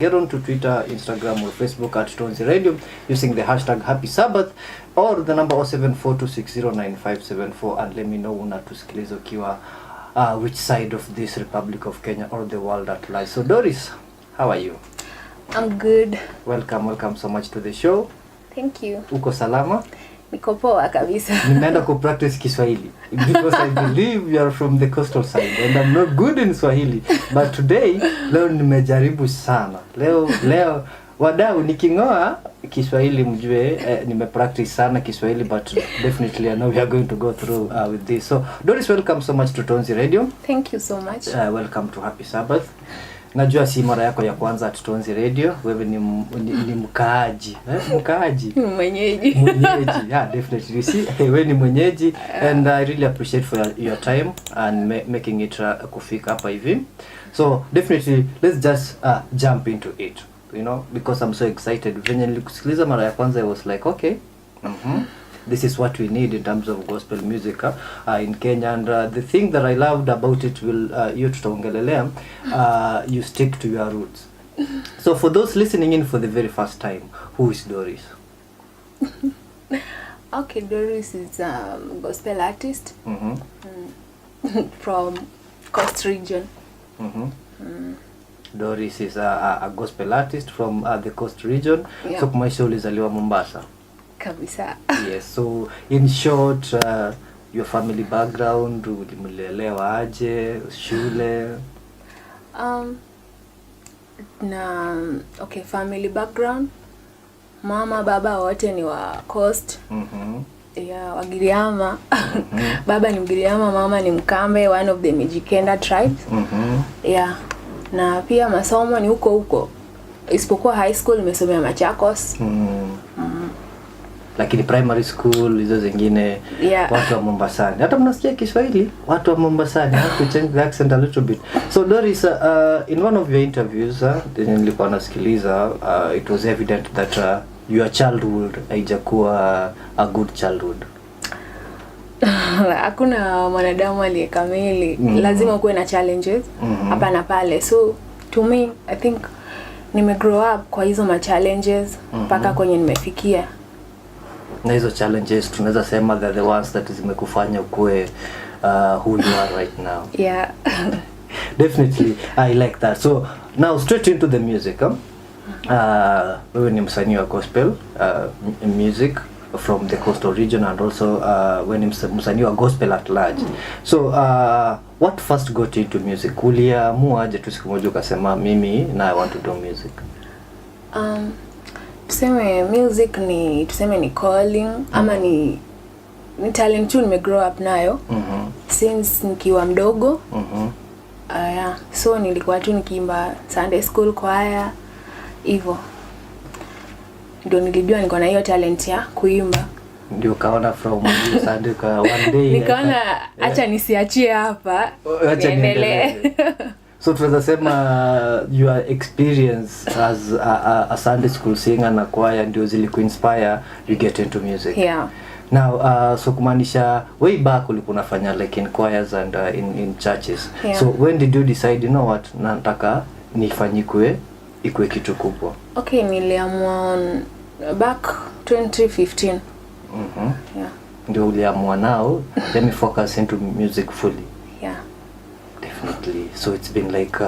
Get on to Twitter, Instagram or Facebook at Tonzi Radio using the hashtag Happy Sabbath or the number 0742609574 and let me know unatusikiliza ukiwa which side of this Republic of Kenya or the world at large. So Doris, how are you? I'm good. Welcome so much to the show. Thank you. Uko salama? Niko poa kabisa. Nimeenda ku practice Kiswahili because I believe you are from the coastal side and I'm not good in Swahili, but today leo nimejaribu sana. Leo wadau nikingoa Kiswahili mjue nimepractice sana Kiswahili, but definitely I know we are going to go through with this. So Doris, welcome so much to Tonzi Radio. Thank you so much. Welcome to Happy Sabbath. Najua si mara yako ya kwanza at Tonzi Radio. Wewe ni mkaaji. Mkaaji. Mwenyeji. Yeah, definitely. See, wewe ni mwenyeji and I really appreciate for your time and making it kufika hapa hivi. So definitely let's just jump into it. You know, because I'm so excited. Venye nilikusikiliza mara ya kwanza I was like, okay. This is what we need in terms of gospel music in Kenya, and the thing that I loved about it will you tutaongelelea you stick to your roots. So for those listening in for the very first time, who is Doris? Okay, Doris is a gospel artist from Coast region. Doris is a gospel artist from the Coast region. Yeah. So kumaisha ulizaliwa Mombasa. Kabisa. Yes, so in short, your family background, ulimlelewa aje, shule? Okay, family background. Mama, baba wote ni wa Coast. Yeah, Wagiriama. Baba ni Mgiriama, mama ni Mkambe, one of the Mijikenda tribes. Yeah. Na pia masomo ni huko. Isipokuwa high school nimesomea Machakos. Lakini primary school hizo zingine watu wa Mombasani. Hata mnasikia Kiswahili watu wa Mombasani. I have to change the accent a little bit. So Doris, in one of your interviews nilikuwa nasikiliza, it was evident that your childhood haijakuwa a good childhood. Hakuna mwanadamu aliyekamili. Lazima kuwe na challenges hapa na pale. So to me I think nime grow up kwa hizo ma challenges mpaka kwenye nimefikia. Na hizo challenges tunaweza sema that the ones that zimekufanya ukue who you are right now. Yeah. Definitely I like that. So now straight into the music. Wewe ni msanii wa gospel music from the coastal region and also when ni msanii wa gospel at large. So what first got you into music? Uliamua aje tu siku moja ukasema mimi na I want to do music? Tuseme music ni calling ama ni talent tu nime grow up nayo since nikiwa mdogo. Yeah. So nilikuwa tu nikiimba Sunday school choir hivyo. Ndio nilijua niko na hiyo talent ya kuimba. Ndio kaona from Sunday kwa one day. Nikaona acha nisiachie hapa. Niendelee. So tunaweza sema your experience as a Sunday school singer na choir ndio zilikuinspire you get into music. Yeah. Now so kumaanisha way back ulikuwa unafanya like in choirs and in churches. Yeah. So when did you decide, you know what, nataka nifanyikwe ikue kitu kubwa? Okay, niliamua back 2015. Yeah. Ndio uliamua now let me focus into music fully. Yeah. Definitely. So it's been like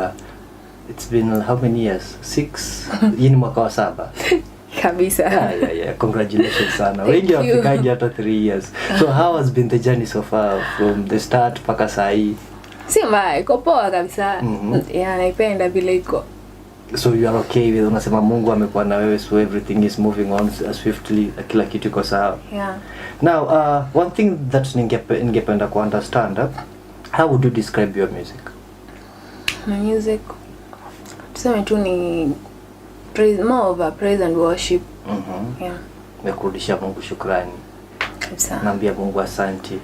it's been how many years? 6. Hii ni mwaka wa 7. Kabisa. Yeah. Congratulations sana. Wengi wafikaje hata 3 years. So how has been the journey so far from the start mpaka saa hii? Si mbaya, iko poa kabisa. Yeah, naipenda vile iko. So you are okay with, unasema Mungu amekuwa na wewe, so everything is moving on swiftly, kila kitu iko sawa. Yeah. Now one thing that ningependa ku understand, how would you describe your music? My music, tuseme tu ni praise, more of a praise and worship. Yeah. Mekurudishia Mungu shukrani. Kabisa. Naambia Mungu asante.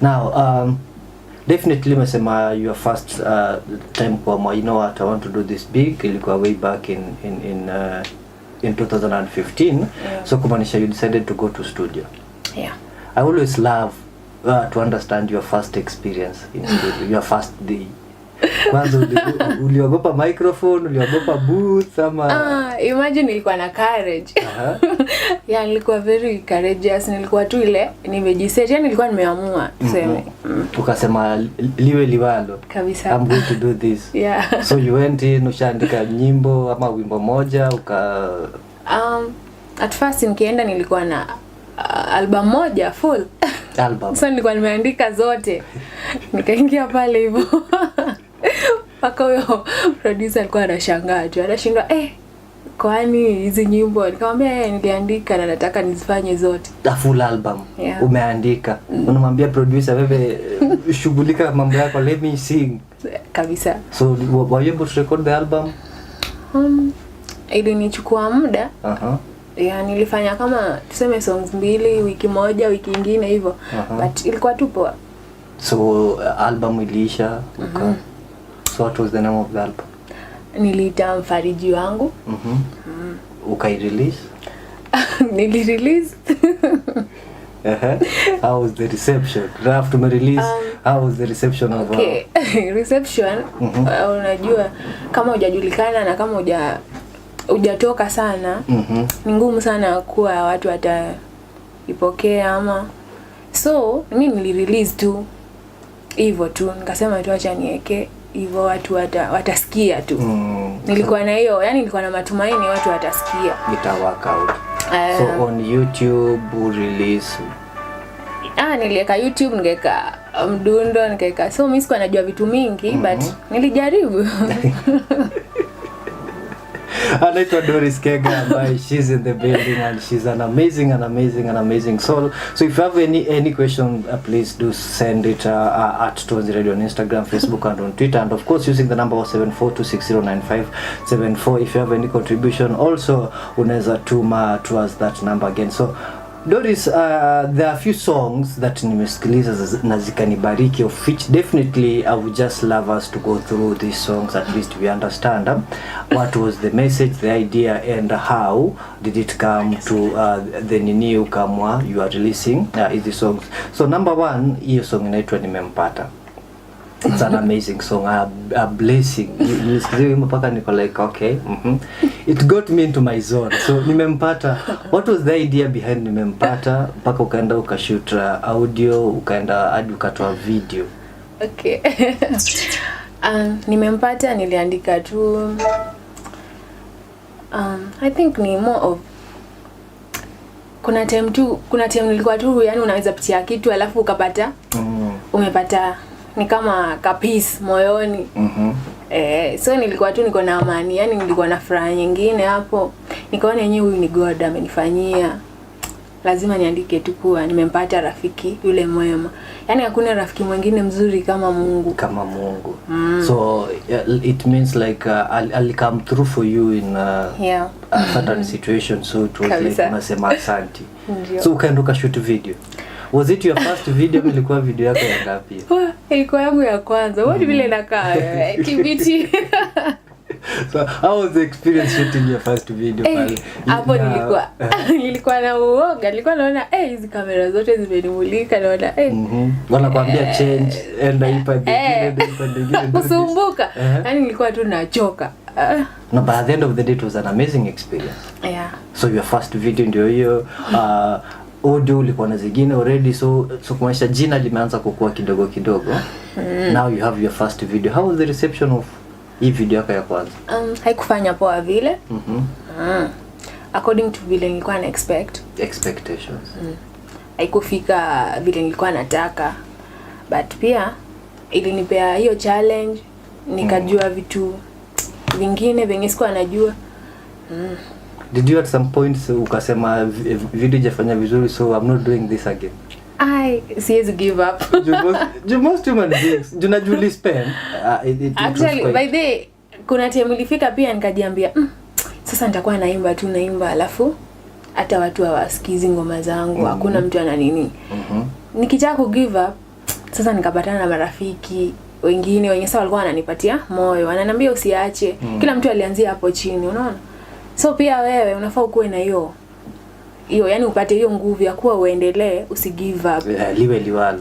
Now definitely mesema your first time kwa you know what, I want to do this big, ilikuwa way back in 2015. Yeah. So kumaanisha you decided to go to studio. Yeah. I always love to understand your first experience in studio, your first day. Kwanza uliogopa microphone, uliogopa booth ama imagine nilikuwa na courage. Yeah, nilikuwa very courageous. Nilikuwa tu ile nimejiset, yani nilikuwa nimeamua tuseme. Ukasema liwe liwalo. Kabisa. I'm going to do this. Yeah. So you went in, ushaandika nyimbo ama wimbo moja at first nikienda nilikuwa na album moja full album. So nilikuwa nimeandika zote. Nikaingia pale hivyo. Paka huyo producer alikuwa anashangaa tu. Anashindwa kwani hizi nyimbo? Nikamwambia niliandika na nataka nizifanye zote. A full album. Yeah. Umeandika. Unamwambia producer wewe shughulika mambo yako, let me sing. Kabisa. So were you able to record the album? Ilinichukua muda. Yeah, nilifanya kama tuseme songs 2 wiki moja, wiki nyingine hivyo. But ilikuwa tu poa. So album iliisha. So what was the name of the album? Niliita Mfariji Wangu. Ukai-release? Nili-release. How was the reception? After my release, how was the reception of reception? Unajua kama hujajulikana na kama hujatoka sana, ni ngumu sana kuwa watu wataipokea ama. So mimi nili-release tu hivyo tu, nikasema tu acha niweke hivyo watu watasikia tu. Nilikuwa na hiyo, yani nilikuwa na matumaini watu watasikia. Ita work out. So on YouTube release. Niliweka YouTube, nikaweka mdundo, nikaweka. So mimi sikuwa najua vitu mingi but nilijaribu. Anaitwa Dorris Kenga, she's in the building and she's an amazing soul. So if you have any question, please do send it at Tonzi Radio on Instagram, Facebook and on Twitter, and of course using the number 0742609574. If you have any contribution also unaweza tuma towards that number again. So Doris, there are a few songs that nimesikiliza na zikanibariki, of which definitely I would just love us to go through these songs, at least we understand what was the message, the idea, and how did it come to the nini ukamwa you are releasing these songs. So number 1, hiyo song inaitwa Nimempata. It's an amazing song, a blessing. You mpaka niko like okay. It got me into my zone. So Nimempata, what was the idea behind Nimempata? Mpaka ukaenda ukashoot audio, ukaenda hadi ukatoa video. Okay. Nimempata niliandika tu I think ni more of kuna time nilikuwa tu yani unaweza pitia kitu alafu ukapata umepata ni kama peace moyoni. So nilikuwa tu niko na amani, yani nilikuwa na furaha nyingine hapo. Nikaona yenyewe huyu ni God amenifanyia. Lazima niandike tu kuwa nimempata rafiki yule mwema. Yani hakuna rafiki mwingine mzuri kama Mungu. So it means like I'll come through for you in a certain situation, so it was like unasema asante. So ukaenda ukashoot video. Was it your first video? Ilikuwa video yako ya ngapi? Ilikuwa yangu ya kwanza. Wote vile nakaa kibiti. So how was the experience shooting your first video pale? Hapo nilikuwa na uoga. Nilikuwa naona hizi kamera zote zimenimulika, naona wanakuambia change and ipa nyingine kusumbuka. Yani nilikuwa tu nachoka. No, but at the end of the day it was an amazing experience. Yeah. So your first video ndio hiyo. Audio ulikuwa na zingine already, so kumaanisha jina limeanza kukua kidogo. Now you have your first video. How was the reception of hii video yako ya kwanza? Haikufanya poa vile. According to vile nilikuwa na expectations. Haikufika vile nilikuwa nataka. But pia ilinipea hiyo challenge, nikajua vitu vingine venye sikuwa najua. Did you at some point ukasema video jafanya vizuri, so I'm not doing this again? Siwezi give up. Most human beings Julie spend actually by the kuna time ilifika pia nikajiambia sasa nitakuwa naimba alafu hata watu hawasikizi ngoma zangu, hakuna mtu ana nini. Nikitaka ku give up sasa nikapatana na marafiki wengine wenye sasa walikuwa wananipatia moyo, wananiambia usiache. Kila mtu alianzia hapo chini, unaona? So pia wewe unafaa ukuwe na hiyo hiyo, yani upate hiyo nguvu ya kuwa uendelee, usigive up. Liwe liwalo.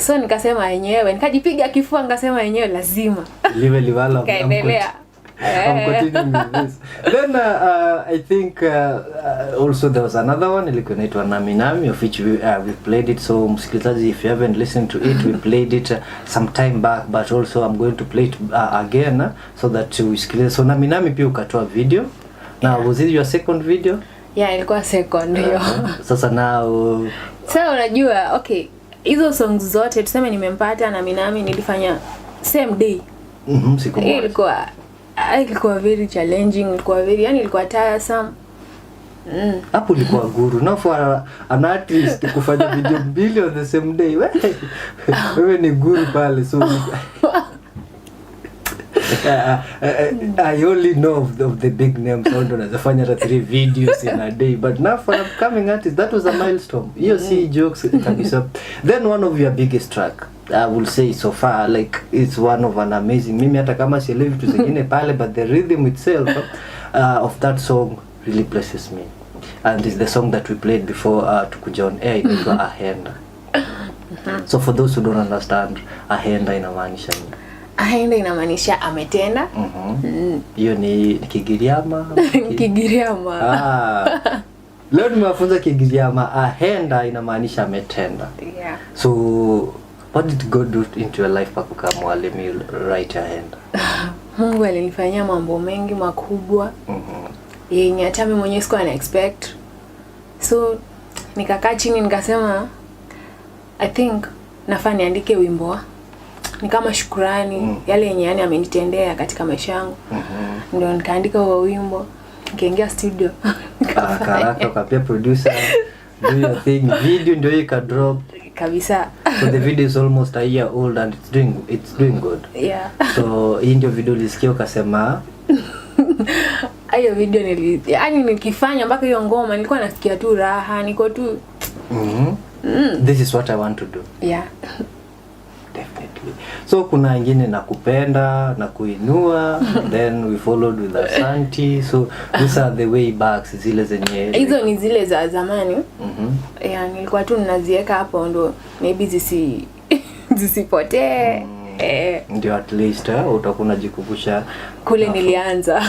So nikasema yenyewe, nikajipiga kifua nikasema yenyewe lazima. Liwe liwalo. Kaendelea. I'm continuing with this. Then I think also there was another one ilikuwa inaitwa Nami Nami, of which we played it. So msikilizaji, if you haven't listened to it, we played it some time back, but also I'm going to play it again so that we sikilize. So Nami Nami pia ukatoa video. Now was it your second video? Yeah, ilikuwa second hiyo. Sasa now sasa unajua, okay, hizo songs zote tuseme nimempata Nami Nami nilifanya same day. Siku moja. Ilikuwa very challenging, ilikuwa very, yani ilikuwa tiresome. Hapo ilikuwa guru. Now for an artist kufanya video mbili on the same day. Wewe ni guru pale. So I only know of the big names. So ndo nazafanya 3 videos in a day. But now for upcoming artists, that was a milestone. You see jokes kabisa. Then one of your biggest track, I will say so far, like it's one of an amazing. Mimi hata kama sielewi vitu zingine pale, but the rhythm itself of that song really blesses me. And it's the song that we played before tukuja on air, inaitwa Ahenda. So for those who don't understand, Ahenda inamaanisha nini? Ahenda inamaanisha ametenda. Hiyo ni Kigiriama. Kigiriama. Leo nimewafunza Kigiriama. Ahenda inamaanisha ametenda. Yeah. So what did God do into your life pakuka mwalimu write Ahenda? Mungu alinifanyia mambo mengi makubwa. Yenye hata mimi mwenyewe sikuwa na expect. So nikakaa chini nikasema I think nafaa niandike wimbo. Ni kama shukrani yale yenye yani amenitendea katika maisha yangu. Ndio nikaandika huo wimbo, nikaingia studio. Karaka kapia producer, do your thing, video ndio ikadrop kabisa. So the video is almost a year old and it's doing good. Yeah. So hii ndio video ulisikia ukasema hiyo video yani nikifanya mpaka hiyo ngoma nilikuwa nasikia tu raha, niko tu this is what I want to do. Yeah. Definitely. So kuna wengine nakupenda na kuinua, then we followed with Asante. So these are the way backs, zile zenye hizo ni zile za zamani. Yeah, nilikuwa tu ninaziweka hapo ndo maybe zisipotee. Ndio at least utakuwa unajikumbusha kule nilianza.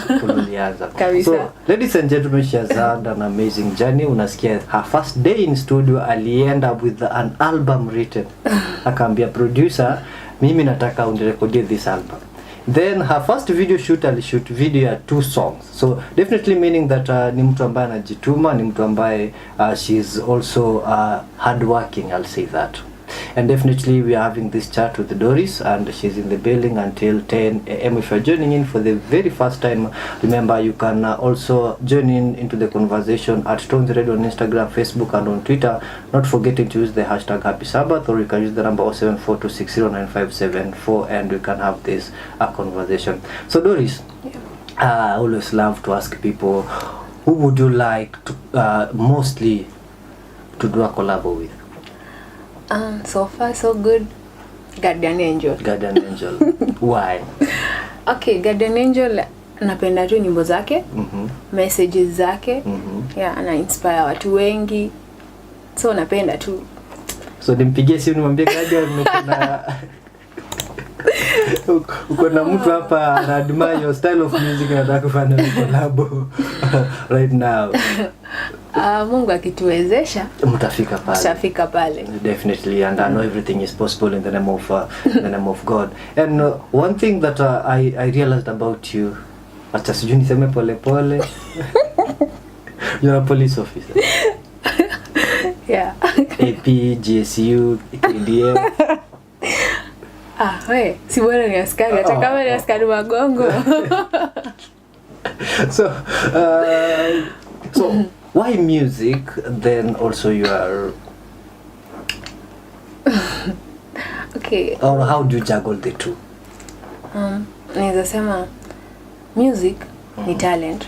Kabisa. So ladies and gentlemen, she has had an amazing journey. Unasikia her first day in studio alienda with an album written. Akaambia producer, mimi nataka unirekodie this album. Then her first video shoot, alishoot video ya 2 songs. So definitely meaning that ni mtu ambaye anajituma, ni mtu ambaye she is also hardworking, I'll say that. And definitely we are having this chat with Doris, and she's in the building until 10 a.m. If you're joining in for the very first time, remember you can also join into the conversation at Tonzi Radio on Instagram, Facebook and on Twitter, not forgetting to use the hashtag Happy Sabbath, or you can use the number 0742609574 and we can have this conversation. So Doris, I always love to ask people, who would you like to mostly to do a collab with? So far so good, Guardian Angel. Why? Okay, Guardian Angel napenda tu nyimbo zake, messages zake. Yeah, ana inspire watu wengi. So napenda tu. So nimpigie simu nimwambie Guardian uko na mtu hapa ana admire your style of music na nataka kufanya collab right now. Mungu akituwezesha mtafika pale. Definitely, and I know everything is possible in the name of God. And one thing that I realized about you, acha sijui niseme pole pole. You're a police officer. Yeah. AP, GSU, KDM. We, si bora ni askari, hata kama ni askari magongo. So why music, then also you are okay, or how do you juggle the two? Naweza sema music ni talent,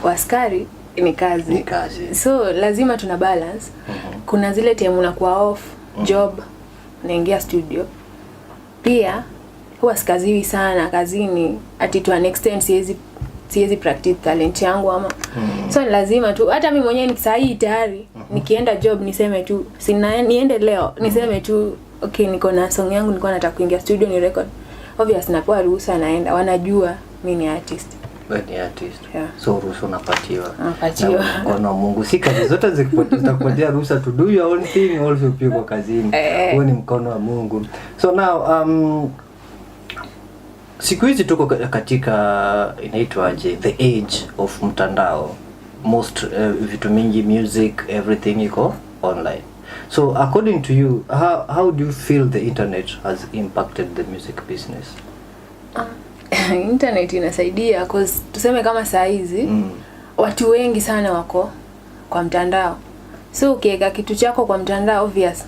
askari ni kazi. So lazima tuna balance. Kuna zile time unakuwa off job, naingia studio. Pia huwa sikaziwi sana kazini ati to an extent siwezi practice talent yangu ama. So lazima tu, hata mimi mwenyewe ni sahi tayari nikienda job niseme tu niende leo niseme tu okay niko na song yangu nilikuwa nataka kuingia studio ni record. Obvious napewa ruhusa naenda, wanajua mimi ni artist. Wewe ni artist. Yeah. So ruhusa unapatiwa. Unapatiwa. Kwa Mungu si kazi zote zitakupatia ruhusa to do your own thing also pia kwa kazini. Wewe ni mkono wa Mungu. So now siku hizi tuko katika inaitwaje the age of mtandao. Most vitu mingi music everything iko online. So according to you, how do you feel the internet has impacted the music business? Internet inasaidia cause tuseme kama saa hizi watu wengi sana wako kwa mtandao. So ukiweka kitu chako kwa mtandao obvious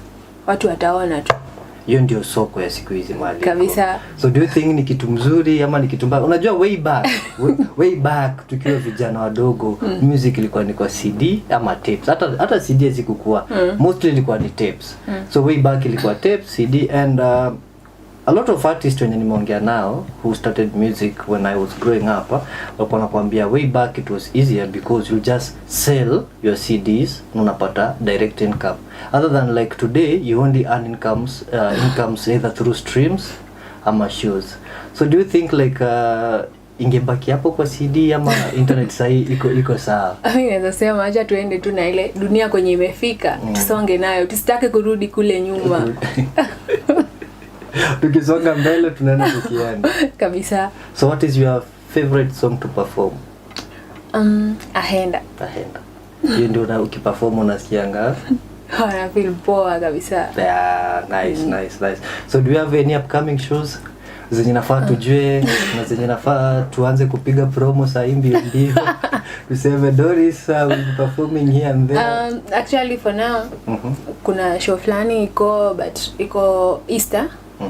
watu wataona tu. Hiyo ndio soko ya siku hizi mahali. Kabisa. So do you think ni kitu mzuri ama ni kitu mbaya? Unajua way back tukiwa vijana wadogo music ilikuwa ni kwa CD ama tapes. Hata CD zikukua mostly ilikuwa ni tapes. So way back ilikuwa tapes, CD and a lot of artists when nimeongea nao who started music when I was growing up walikuwa nakwambia way back it was easier because you just sell your CDs na unapata direct income, other than like today you only earn incomes either through streams ama shows. So do you think like ingebaki hapo kwa CD ama internet sahi iko sawa? Mimi naweza sema acha tuende tu na ile dunia kwenye imefika tusonge nayo, tusitake kurudi kule nyuma. Tukisonga mbele tunaenda tukienda. Kabisa. So what is your favorite song to perform? Ahenda. Hiyo ndio ukiperform unasikianga? I feel poa kabisa. Yeah, nice. So do you have any upcoming shows zenye nafaa tujue na zenye nafaa tuanze kupiga promo saa hii mbio? Tuseme Doris will be performing here and there. Actually for now kuna show fulani iko Easter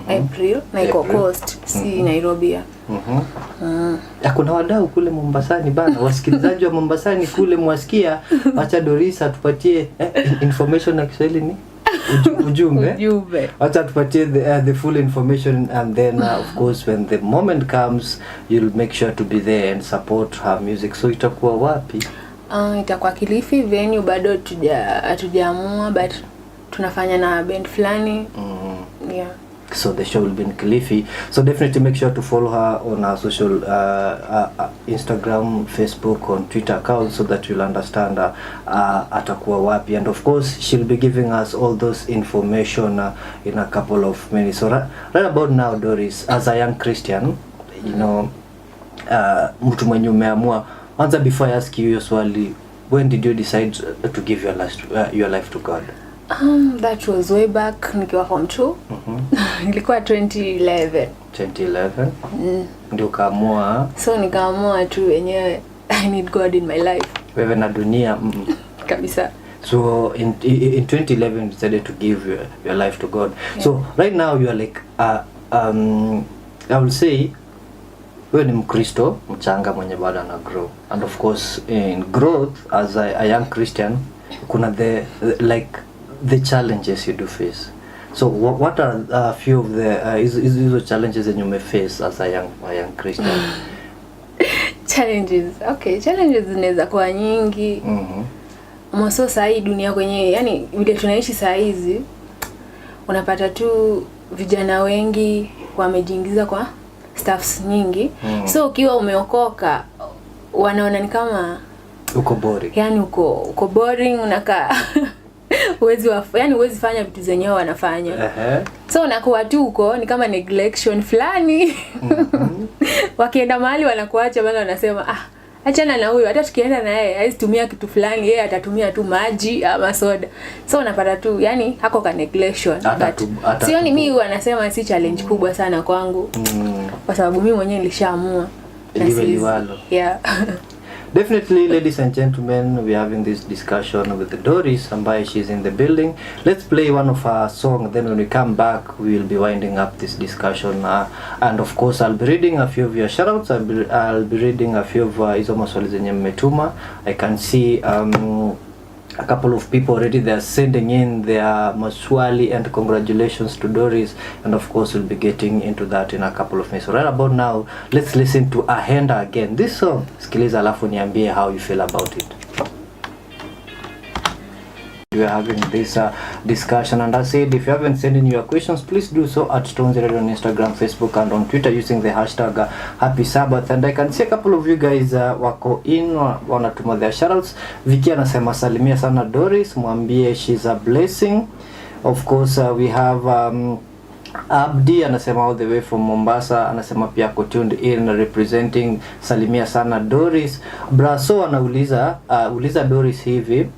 April na iko Coast si Nairobi. Kuna wadau kule Mombasani bana, wasikilizaji wa Mombasani kule mwasikia, acha Doris atupatie information na Kiswahili ni ujumbe. Acha tupatie the full information and then of course when the moment comes you'll make sure to be there and support her music. So itakuwa wapi? Itakuwa Kilifi, venue bado hatujaamua but tunafanya na band fulani. Yeah. So the show will be in Kilifi. So definitely make sure to follow her on her social Instagram, Facebook, on Twitter account so that you'll understand atakuwa wapi. And of course she'll be giving us all those information in a couple of minutes. So right about now, Doris, as a young Christian, you know, mtu mwenye umeamua, answer before I ask you your swali, when did you decide to give your life to God? That was way back nikiwa form 2. Ilikuwa 2011. Ndio kaamua. So nikaamua tu wenyewe I need God in my life. Wewe na dunia. Kabisa. So in 2011 you decided to give your life to God. Yeah. So right now you are like I will say wewe ni Mkristo mchanga mwenye bado ana grow, and of course in growth as a young Christian kuna the challenges you do face. So what are a few of the is challenges that you may face as a young Christian? Challenges zinaweza kuwa nyingi. Mwanzo saa hii dunia kwenye yani vile tunaishi saa hizi unapata tu vijana wengi wamejiingiza kwa stuffs nyingi. So ukiwa umeokoka wanaona ni kama uko boring. Yani uko boring, unakaa huwezi fanya vitu zenye wanafanya. So unakuwa tu uko ni kama neglection fulani. Wakienda mahali wanakuacha bana, wanasema achana na huyo, hata tukienda na yeye haitumia kitu fulani, yeye atatumia tu maji ama soda. So unapata tu yani hako ka neglection. Sioni mimi wanasema si challenge kubwa sana kwangu. Kwa sababu mimi mwenyewe nilishaamua. Yeah. Definitely, ladies and gentlemen, we're having this discussion with Doris, ambaye she's in the building. Let's play one of her songs, then when we come back, we will be winding up this discussion. And of course, I'll be reading a few of your shoutouts. I'll be reading a few of hizo maswali zenye mmetuma. I can see a couple of people already, they are sending in their maswali and congratulations to Doris, and of course we'll be getting into that in a couple of minutes. So right about now, let's listen to Ahenda again. This song, sikiliza alafu niambie how you feel about it. we are having this discussion. And I said, if you haven't sent in your questions, please do so at Tonzi Radio on Instagram, Facebook, and on Twitter using the hashtag Happy Sabbath. And I can see a couple of you guys wako in wanatuma their shoutouts. Vicky anasema salimia sana Doris, mwambie she's a blessing. Of course, we have Abdi anasema all the way from Mombasa, anasema pia tuned in representing salimia sana Doris. Braso anauliza uliza Doris hivi,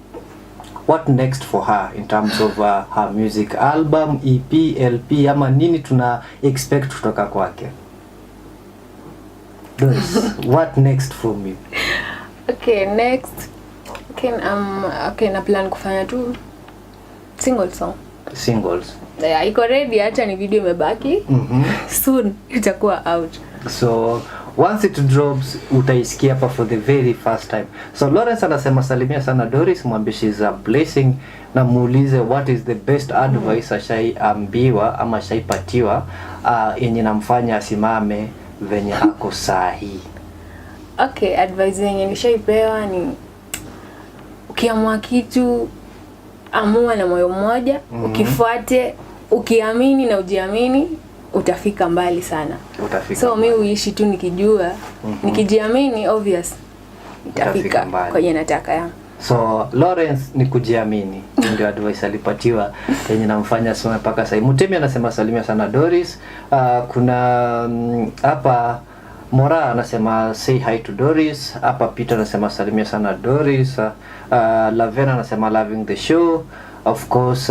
what next for her in terms of her music album, EP, LP, ama nini tuna expect kutoka kwake? Doris, what next from you? Okay, next. Okay, na plan kufanya tu single song. Singles. Yeah, iko ready, hata ni video imebaki. Soon itakuwa out. So once it drops utaisikia hapa for the very first time. So Lawrence anasema salimia sana Doris, mwambie she's a blessing, na muulize what is the best advice ashaiambiwa ama ashaipatiwa yenye namfanya asimame venye ako sahi. Okay, advice yenye nishaipewa ni ukiamua kitu amua na moyo mmoja, ukifuate, ukiamini na ujiamini, utafika mbali sana. So mimi uishi tu nikijua, nikijiamini obvious itafika kwenye nataka ya. So Lawrence ni kujiamini. Ndio advice alipatiwa yenye namfanya asome paka sasa. Mutemi anasema salimia sana Doris. Kuna hapa Mora anasema say hi to Doris. Hapa Peter anasema salimia sana Doris. Lavena anasema loving the show. Of course,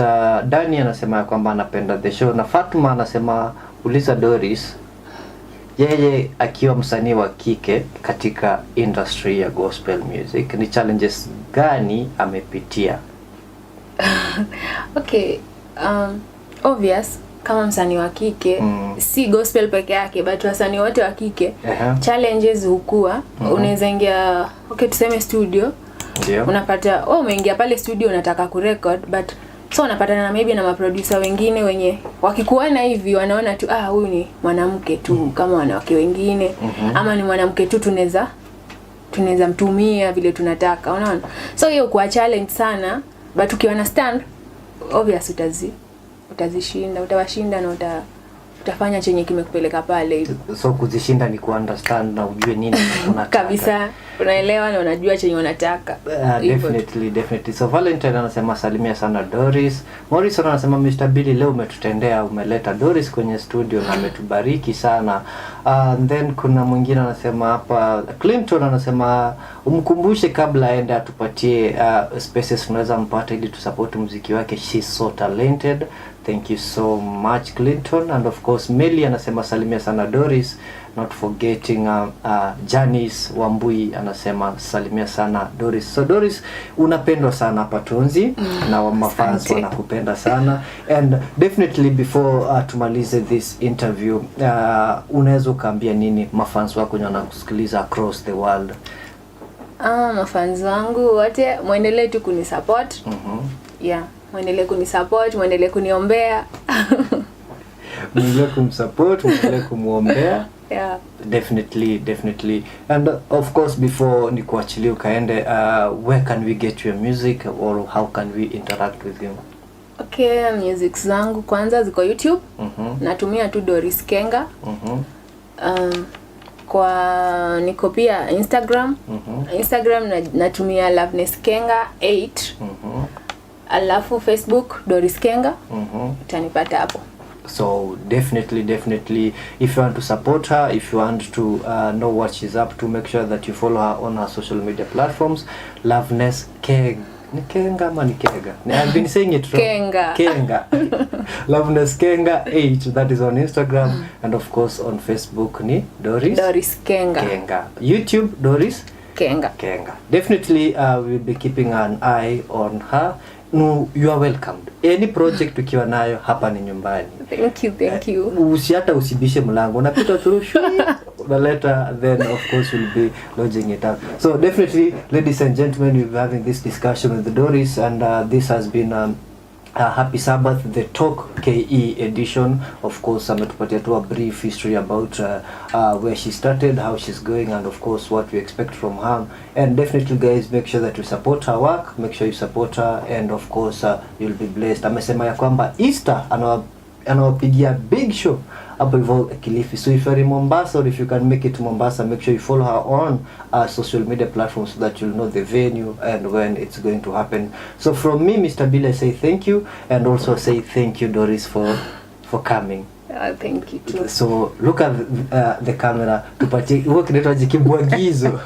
Dani anasema kwamba anapenda the show, na Fatuma anasema uliza Doris yeye akiwa msanii wa kike katika industry ya gospel music ni challenges gani amepitia? Okay, obvious kama msanii wa kike si gospel peke yake but wasanii wote wa kike challenges hukua. Unaweza ingia tuseme studio, unapata umeingia pale studio unataka kurecord, but so unapatana na maybe na maproducer wengine wenye wakikuona hivi wanaona tu huyu ni mwanamke tu kama wanawake wengine, ama ni mwanamke tu tunaweza mtumia vile tunataka, unaona. So hiyo kwa challenge sana, but ukiwa understand obvious utazishinda, utawashinda na utafanya chenye kimekupeleka pale hivi. So kuzishinda ni kuunderstand na ujue nini unataka. Kabisa, unaelewa na unajua chenye unataka. Definitely. So Valentine anasema salimia sana Doris. Morrison anasema Mr. Billy leo umetutendea, umeleta Doris kwenye studio na umetubariki sana. And then kuna mwingine anasema hapa Clinton anasema umkumbushe kabla aende atupatie spaces tunaweza mpata ili tusupport muziki wake, she's so talented. Thank you so much Clinton. And of course Meli anasema salimia sana Doris, not forgetting Janice Wambui anasema salimia sana Doris. So Doris unapendwa sana hapa Tonzi na mafans wanakupenda sana, and definitely before tumalize this interview unaweza kaambia nini mafans wako wanakusikiliza across the world? Mafans wangu wote muendelee tu kunisupport. Yeah, muendelee kunisupport, muendelee kuniombea. Muendelee kumsupport, muendelee kumuombea. Yeah. Definitely. And of course before nikuachilie ukaende, where can we get your music or how can we interact with you? Okay, music zangu kwanza ziko YouTube. Natumia tu Dorris Kenga. Kwa niko pia Instagram. Instagram natumia Loveness Kenga 8. Alafu Facebook Dorris Kenga. Utanipata hapo. So definitely if you want to support her, if you want to know what she's up to, make sure that you follow her on her social media platforms. Loveness Kenga ama Kega? I've been saying it wrong. Kenga. Loveness Kenga 8, that is on Instagram. And of course on Facebook ni Doris Kenga. YouTube Doris Kenga. Definitely we'll be keeping an eye on her. No, you are welcomed. Any project ukiwa nayo hapa ni nyumbani. Thank you. Usiata usibishe mlango. Unapita tu unaleta, then of course we'll be lodging it up. So definitely, ladies and gentlemen, we'll be having this discussion with Doris, and this has been Happy Sabbath, the Talk KE edition. Of course, ametupatia tu a brief history about where she started, how she's going, and of course what we expect from her. And definitely guys, make sure that you support her work, make sure you support her, and of course you'll be blessed. Amesema ya kwamba Easter anawapigia big show hapo hivyo Kilifi. So if you're in Mombasa, or if you can make it to Mombasa, make sure you follow her on social media platforms so that you'll know the venue and when it's going to happen. So from me, Mr. Bill, I say thank you, and also say thank you, Doris, for coming. Thank you too. So look at the camera. Tupatie wewe kinaitwa kibwagizo.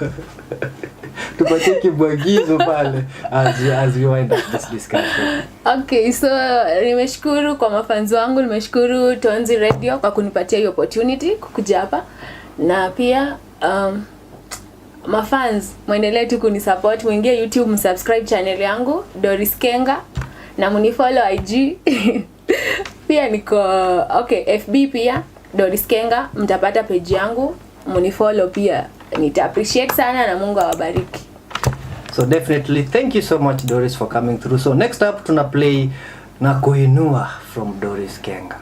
Tupatie kibwagizo pale as we wind up this discussion. Okay, so nimeshukuru kwa mafanzi wangu, nimeshukuru Tonzi Radio kwa kunipatia hiyo opportunity kukuja hapa, na pia mafans muendelee tu kunisupport, muingie YouTube, msubscribe channel yangu Dorris Kenga na munifollow IG. Pia niko FB pia Dorris Kenga, mtapata page yangu, munifollow pia, nita appreciate sana na Mungu awabariki. So definitely thank you so much, Doris, for coming through. So next up tuna play na Kuinua from Dorris Kenga.